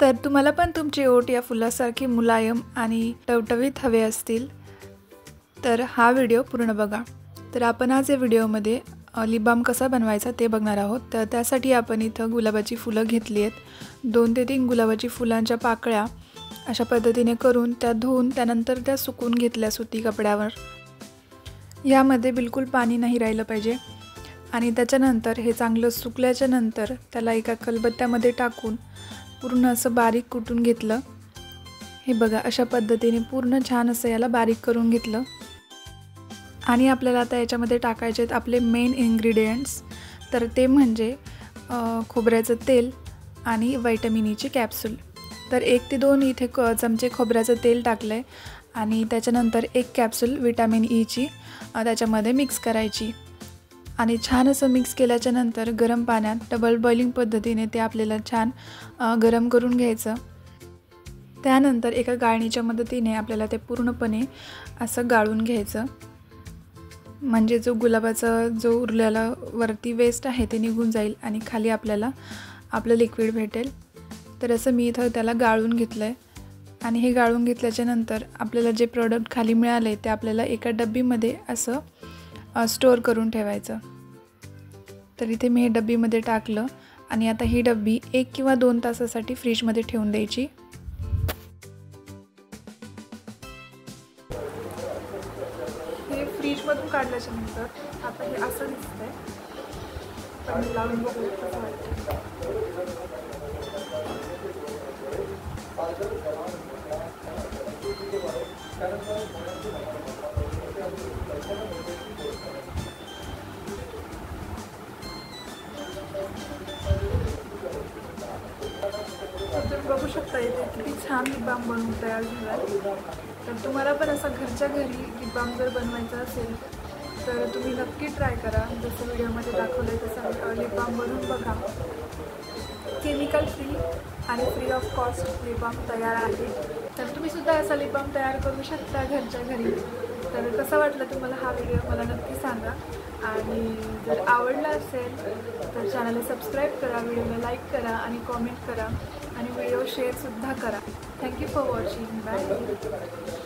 तर तुम्हाला पण तुमचे ओठ या फुलासारखे मुलायम आणि टवटवीत हवे असतील तर हा व्हिडिओ पूर्ण बघा। तर आपण आज या व्हिडिओमध्ये लिप बाम कसा बनवायचा ते बघणार आहोत। तर त्यासाठी आपण इथं गुलाबाची फुलं घेतली आहेत। 2 ते 3 गुलाबाची फुलांच्या पाकळ्या अशा पद्धतीने करून त्या धुवून त्यानंतर त्या सुकून घेतल्या सुती कपड्यावर। यामध्ये बिलकुल पाणी नाही राहिलं पाहिजे आणि त्याच्यानंतर हे चांगलं सुकल्याच्या नंतर त्याला एका खलबत्त्यामध्ये टाकून पूर्ण असं बारीक कुटून घेतलं। हे बघा अशा पद्धतीने पूर्ण छान असं याला बारीक करून घेतलं आणि आपल्याला आता याच्यामध्ये टाकायचे आहेत आपले मेन इन्ग्रेडियंट्स। तर ते म्हणजे खोबऱ्याचं तेल आणि व्हिटॅमिन ईची कॅप्सूल। तर 1 ते 2 इथे चमचे खोबऱ्याचं तेल टाकलं आहे आणि त्याच्यानंतर 1 कॅप्सूल व्हिटॅमिन ईची त्याच्यामध्ये मिक्स करायची आणि छान असं मिक्स केल्याच्या नंतर गरम पाण्यात डबल बॉइलिंग पद्धतीने ते आपल्याला छान गरम करून घ्यायचं। त्यानंतर एका गाळणीच्या मदतीने आपल्याला ते पूर्णपणे असं गाळून घ्यायचं, म्हणजे जो गुलाबाचा जो उरलेला वरती वेस्ट आहे ते निघून जाईल आणि खाली आपल्याला आपलं लिक्विड भेटेल। तर असं मी इथं त्याला गाळून घेतलं आहे आणि हे गाळून घेतल्याच्या नंतर आपल्याला जे प्रोडक्ट खाली मिळाले ते आपल्याला एका डब्बीमध्ये असं स्टोअर करून ठेवायचं। तर इथे मी हे डब्बीमध्ये टाकलं आणि आता ही डब्बी 1 किंवा 2 तासासाठी फ्रीजमध्ये ठेवून द्यायची। हे फ्रीजमधून काढल्याच्या नंतर आता हे असं दिसतंय, पण लावून बघू कसं वाटतं। तर बघू शकता इथे किती छान लिप बाम बनवून तयार झाला आहे। तर तुम्हाला पण असं घरच्या घरी लिप बाम जर बनवायचं असेल तर तुम्ही नक्की ट्राय करा। जसं व्हिडिओमध्ये दाखवलं आहे तसं लिप बाम बनवून बघा। केमिकल फ्री आणि free of cost lip balm तयार आहे। तर तुम्ही सुद्धा असा लिप बाम तयार करू शकता घरच्या घरी। तर कसं वाटलं तुम्हाला हा व्हिडिओ मला नक्की सांगा आणि जर आवडला असेल तर चॅनलला सबस्क्राईब करा, व्हिडिओला लाईक करा आणि कॉमेंट करा आणि व्हिडिओ शेअरसुद्धा करा। Thank you for watching. बाय।